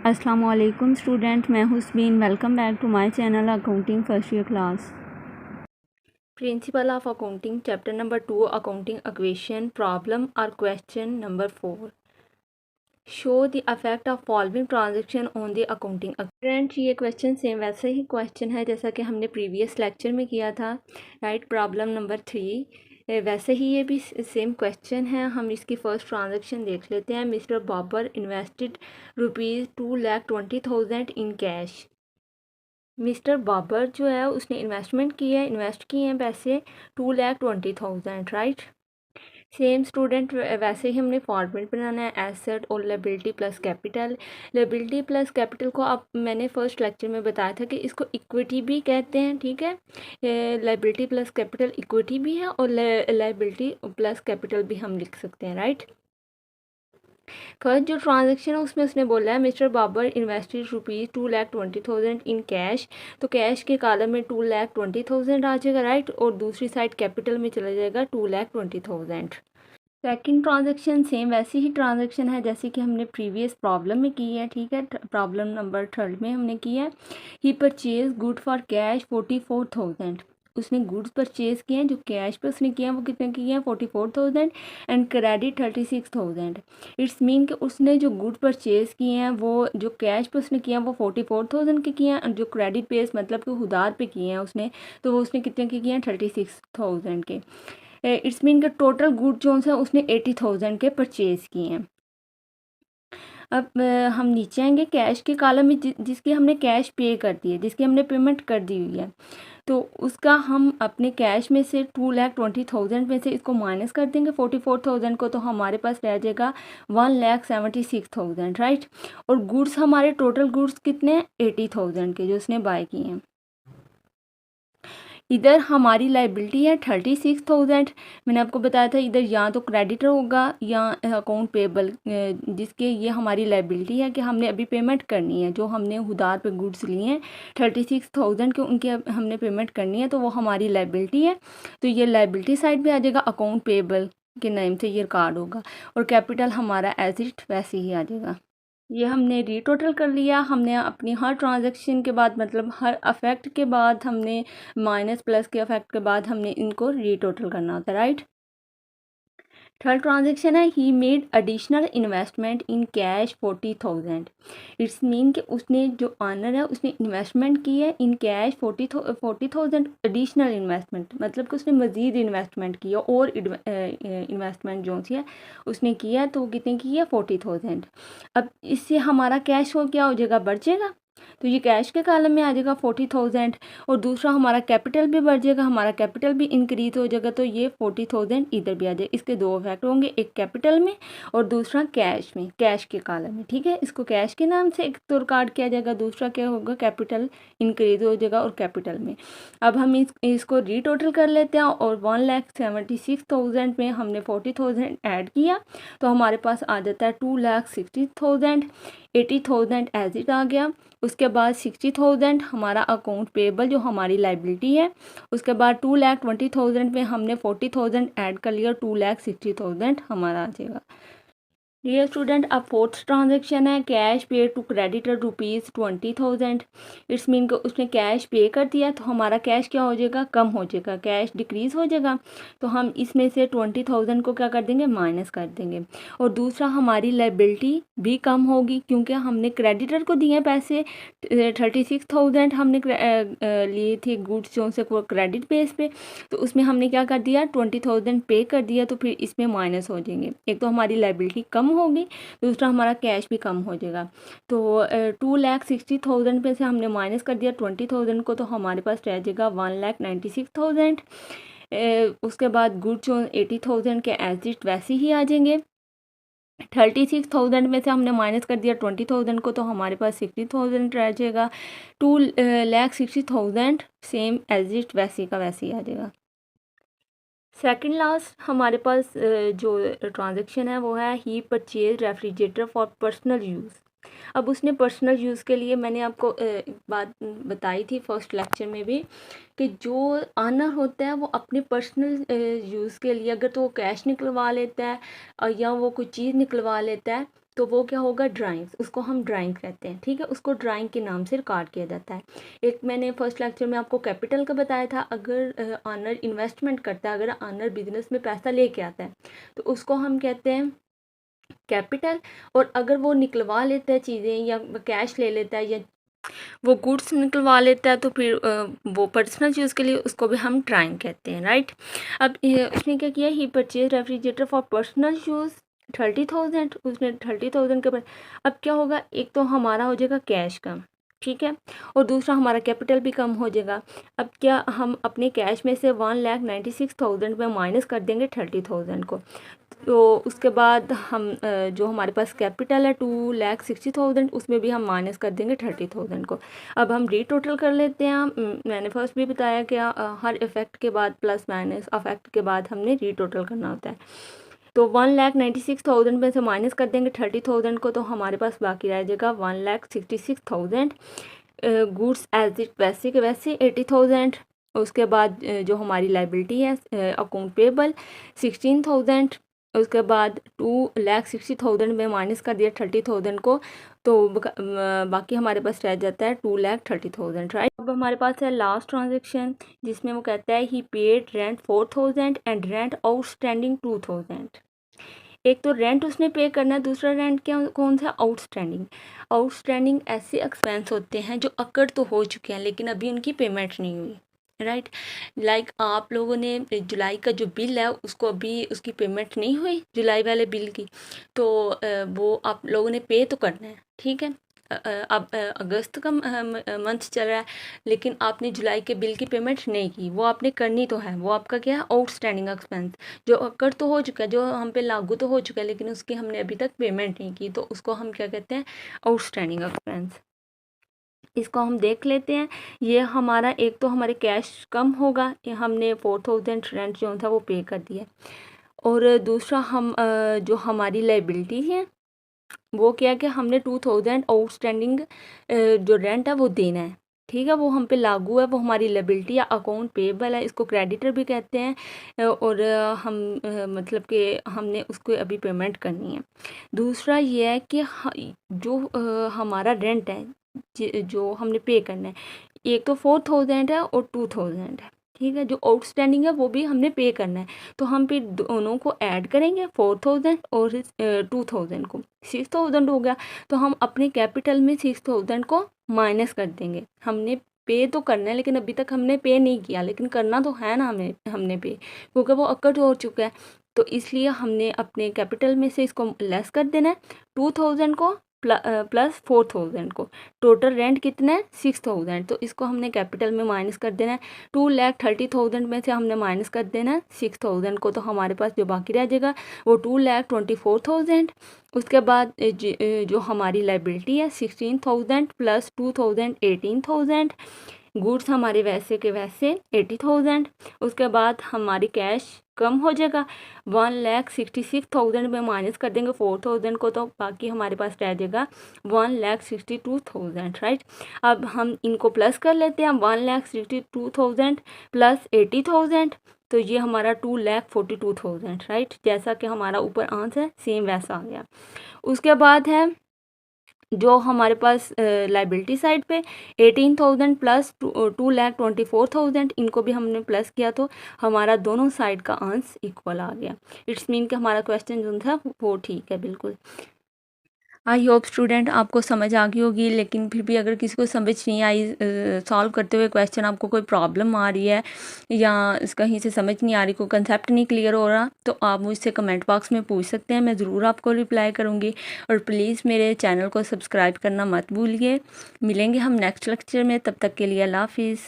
अस्सलाम वालेकुम स्टूडेंट, मैं Husbeen. Welcome back to my channel accounting first year class. Principle of accounting chapter number 2 accounting equation problem और question number 4। Show the effect of following transaction on the accounting. Friends, ये question same वैसे ही question है जैसा कि हमने previous lecture में किया था, राइट। प्रॉब्लम नंबर 3 वैसे ही ये भी सेम क्वेश्चन है। हम इसकी फ़र्स्ट ट्रांजैक्शन देख लेते हैं। Mister Babar invested ₹2,20,000 in cash. Mister Babar जो है उसने इन्वेस्ट किए हैं पैसे 2,20,000, राइट। सेम स्टूडेंट, वैसे ही हमने फॉर्मेट बनाना है एसेट और liability plus capital. Liability plus capital को आप मैंने फर्स्ट लेक्चर में बताया था कि इसको इक्विटी भी कहते हैं, ठीक है। लायबिलिटी प्लस कैपिटल इक्विटी भी है और लायबिलिटी प्लस कैपिटल भी हम लिख सकते हैं, राइट। फर्स्ट जो ट्रांजैक्शन है उसमें उसने बोला है mister Babar invested ₹2,20,000 in cash. तो कैश के कॉलम में 2,20,000 आ जाएगा, राइट। और दूसरी साइड कैपिटल में चला जाएगा 2,20,000। सेकंड ट्रांजैक्शन सेम वैसी ही ट्रांजैक्शन है जैसे कि हमने प्रीवियस प्रॉब्लम में की है, ठीक है। प्रॉब्लम नंबर 3 में हमने की है। He purchase good for cash 44,000। उसने गुड्स परचेज किए हैं जो कैश पे उसने किए हैं वो कितने किए हैं 44,000 एंड क्रेडिट 36,000। इट्स मीन कि उसने जो गुड परचेज किए हैं वो जो कैश पे उसने किए हैं वो 44,000 के किए हैं और जो क्रेडिट बेस मतलब कि उधार पे किए हैं उसने, तो वो उसने कितने के किए हैं 36,000 के। इट्स मीन का टोटल गुड जो है उसने 80,000 के परचेज किए हैं। अब हम नीचे आएंगे कैश के कॉलम में जिसकी हमने कैश पे कर दी है, जिसकी हमने पेमेंट कर दी हुई है, तो उसका हम अपने कैश में से 2,20,000 में से इसको माइनस कर देंगे 44,000 को, तो हमारे पास रह जाएगा 1,76,000, राइट। और गुड्स हमारे टोटल गुड्स कितने हैं 80,000 के जो उसने बाय किए हैं। इधर हमारी लाइबिलिटी है 36,000। मैंने आपको बताया था इधर या तो क्रेडिटर होगा या अकाउंट पेबल, जिसके ये हमारी लाइबिलिटी है कि हमने अभी पेमेंट करनी है। जो हमने उधार पे गुड्स लिए हैं 36,000 के, उनके हमने पेमेंट करनी है, तो वो हमारी लाइबिलिटी है। तो ये लाइबिलिटी साइड पे आ जाएगा, अकाउंट पेबल के नाम से ये रिकॉर्ड होगा और कैपिटल हमारा एज इट वैसे ही आ जाएगा। ये हमने रीटोटल कर लिया। हमने अपनी हर ट्रांजैक्शन के बाद मतलब हर अफेक्ट के बाद हमने माइनस प्लस के अफेक्ट के बाद हमने इनको रीटोटल करना होता है, राइट। थर्ड ट्रांजैक्शन है he made additional investment in cash 40,000। It's mean कि उसने जो ऑनर है उसने इन्वेस्टमेंट की है इन कैश 40,000 एडिशनल इन्वेस्टमेंट, मतलब कि उसने मज़ीद इन्वेस्टमेंट किया और इन्वेस्टमेंट जो सी है उसने किया, तो कितने की है 40,000। अब इससे हमारा कैश हो क्या हो जाएगा, बढ़ जाएगा। तो ये कैश के कॉलम में आ जाएगा 40,000 और दूसरा हमारा कैपिटल भी बढ़ जाएगा, हमारा कैपिटल भी इंक्रीज हो जाएगा, तो ये 40,000 इधर भी आ जाएगा। इसके दो इफेक्ट होंगे, एक कैपिटल में और दूसरा कैश में, कैश के कॉलम में, ठीक है। इसको कैश के नाम से एक तो रिकॉर्ड किया जाएगा, दूसरा क्या होगा कैपिटल इंक्रीज हो जाएगा और कैपिटल में। अब हम इसको रीटोटल कर लेते हैं और 1,76,000 में हमने 40,000 ऐड किया तो हमारे पास आ जाता है 2,60,000। 80,000 एज इट आ गया। उसके बाद 60,000 हमारा अकाउंट पेबल जो हमारी लाइबिलिटी है। उसके बाद 2,20,000 में हमने 40,000 ऐड कर लिया, 2,60,000 हमारा आ जाएगा। डियर स्टूडेंट, अब फोर्थ ट्रांजैक्शन है कैश पे टू क्रेडिटर ₹20,000। इट्स मीन कि उसने कैश पे कर दिया तो हमारा कैश क्या हो जाएगा, कम हो जाएगा, कैश डिक्रीज हो जाएगा। तो हम इसमें से 20,000 को क्या कर देंगे, माइनस कर देंगे। और दूसरा हमारी लाइबिलिटी भी कम होगी क्योंकि हमने क्रेडिटर को दिए पैसे 36,000 हमने लिए थे गुड्स जो से क्रेडिट बेस पे, तो उसमें हमने क्या कर दिया 20,000 पे कर दिया, तो फिर इसमें माइनस हो जाएंगे। एक तो हमारी लाइबिलिटी कम होगी, दूसरा हमारा कैश भी कम हो जाएगा। तो 2,60,000 पे से हमने माइनस कर दिया 20,000 को, तो हमारे पास रह जाएगा 1,96,000। उसके बाद गुड्स जो 80,000 के एज इट वैसे ही आ जाएंगे। 36,000 में से हमने माइनस कर दिया 20,000 को, तो हमारे पास 60,000 रह जाएगा। 2,60,000 सेम एज इट वैसे का वैसे ही आ जाएगा। सेकंड लास्ट हमारे पास जो ट्रांजैक्शन है वो है he purchase refrigerator for personal use. अब उसने पर्सनल यूज़ के लिए मैंने आपको बात बताई थी फर्स्ट लेक्चर में भी कि जो ऑनर होता है वो अपने पर्सनल यूज़ के लिए अगर तो वो कैश निकलवा लेता है या वो कोई चीज़ निकलवा लेता है तो वो क्या होगा, ड्राइंग्स, उसको हम ड्राइंग कहते हैं, ठीक है। उसको ड्राइंग के नाम से रिकॉर्ड किया जाता है। एक मैंने फर्स्ट लेक्चर में आपको कैपिटल का बताया था, अगर ऑनर इन्वेस्टमेंट करता है, अगर ऑनर बिजनेस में पैसा लेके आता है तो उसको हम कहते हैं कैपिटल। और अगर वो निकलवा लेता है चीज़ें या कैश ले लेता है या वो गुड्स निकलवा लेता है तो फिर वो पर्सनल यूज़ के लिए उसको भी हम ड्राइंग कहते हैं, राइट। अब उसने क्या किया, he purchase refrigerator for personal use 30,000, उसने 30,000 के बाद अब क्या होगा, एक तो हमारा हो जाएगा कैश कम, ठीक है, और दूसरा हमारा कैपिटल भी कम हो जाएगा। अब क्या हम अपने कैश में से 1,96,000 में माइनस कर देंगे 30,000 को, तो उसके बाद हम जो हमारे पास कैपिटल है 2,60,000 उसमें भी हम माइनस कर देंगे 30,000 को। अब हम री टोटल कर लेते हैं। मैंने फर्स्ट भी बताया कि हर इफेक्ट के बाद प्लस माइनस इफेक्ट के बाद हमने री टोटल करना होता है। तो 1,96,000 में से माइनस कर देंगे 30,000 को, तो हमारे पास बाकी रह जाएगा 1,66,000। गुड्स एज इट वैसे के वैसे 80,000। उसके बाद जो हमारी लाइबिलिटी है अकाउंट पेबल 16,000। उसके बाद 2,60,000 में माइनस कर दिया 30,000 को, तो बाकी हमारे पास रह जाता है 2,30,000, राइट। अब हमारे पास है लास्ट ट्रांजेक्शन, जिसमें वो कहता है he paid rent 4,000 and rent outstanding 2,000। एक तो रेंट उसने पे करना है, दूसरा रेंट क्या कौन सा, आउटस्टैंडिंग। आउटस्टैंडिंग ऐसे एक्सपेंस होते हैं जो अकर तो हो चुके हैं लेकिन अभी उनकी पेमेंट नहीं हुई, राइट। लाइक आप लोगों ने जुलाई का जो बिल है उसको अभी उसकी पेमेंट नहीं हुई जुलाई वाले बिल की, तो वो आप लोगों ने पे तो करना है, ठीक है। अब अगस्त का मंथ चल रहा है लेकिन आपने जुलाई के बिल की पेमेंट नहीं की, वो आपने करनी तो है, वो आपका क्या है, आउटस्टैंडिंग एक्सपेंस, जो अकर तो हो चुका है, जो हम पे लागू तो हो चुका है लेकिन उसकी हमने अभी तक पेमेंट नहीं की, तो उसको हम क्या कहते हैं, आउटस्टैंडिंग एक्सपेंस। इसको हम देख लेते हैं। ये हमारा एक तो हमारे कैश कम होगा, ये हमने 4,000 रेंट जो था वो पे कर दिया, और दूसरा हम जो हमारी लाइबिलिटी है वो क्या है कि हमने 2,000 आउटस्टैंडिंग जो रेंट है वो देना है, ठीक है, वो हम पे लागू है, वो हमारी लाइबिलिटी या अकाउंट पेबल है, इसको क्रेडिटर भी कहते हैं। और हम मतलब कि हमने उसको अभी पेमेंट करनी है। दूसरा ये है कि जो हमारा रेंट है जो हमने पे करना है, एक तो 4,000 है और 2,000 है, ठीक है, जो आउटस्टैंडिंग है वो भी हमने पे करना है, तो हम फिर दोनों को ऐड करेंगे 4,000 और 2,000 को, 6,000 हो गया, तो हम अपने कैपिटल में 6,000 को माइनस कर देंगे। हमने पे तो करना है लेकिन अभी तक हमने पे नहीं किया, लेकिन करना तो है ना हमें, हमने पे, क्योंकि वो अकट हो चुका है, तो इसलिए हमने अपने कैपिटल में से इसको लेस कर देना है, 2,000 को प्लस 4,000 को। टोटल रेंट कितना है, 6,000, तो इसको हमने कैपिटल में माइनस कर देना है। 2,30,000 में से हमने माइनस कर देना है 6,000 को, तो हमारे पास जो बाकी रह जाएगा वो 2,24,000। उसके बाद जो हमारी लाइबिलिटी है 16,000 प्लस 2,000 18,000। गुड्स हमारे वैसे के वैसे 80,000। उसके बाद हमारी कैश कम हो जाएगा, 1,66,000 में माइनस कर देंगे 4,000 को, तो बाकी हमारे पास रह जाएगा 1,62,000, राइट। अब हम इनको प्लस कर लेते हैं, 1,62,000 प्लस 80,000, तो ये हमारा 2,42,000, राइट। जैसा कि हमारा ऊपर आंसर है सेम वैसा आ गया। उसके बाद है जो हमारे पास लाइबिलिटी साइड पे 18,000 प्लस 2,24,000, इनको भी हमने प्लस किया तो हमारा दोनों साइड का आंसर इक्वल आ गया। इट्स मीन कि हमारा क्वेश्चन जो था वो ठीक है बिल्कुल। आई होप स्टूडेंट आपको समझ आ गई होगी, लेकिन फिर भी अगर किसी को समझ नहीं आई सॉल्व करते हुए क्वेश्चन, आपको कोई प्रॉब्लम आ रही है या कहीं से समझ नहीं आ रही, कोई कंसेप्ट नहीं क्लियर हो रहा, तो आप मुझसे कमेंट बॉक्स में पूछ सकते हैं, मैं ज़रूर आपको रिप्लाई करूँगी। और प्लीज़ मेरे चैनल को सब्सक्राइब करना मत भूलिए। मिलेंगे हम नेक्स्ट लेक्चर में, तब तक के लिए अल्लाह हाफिज़।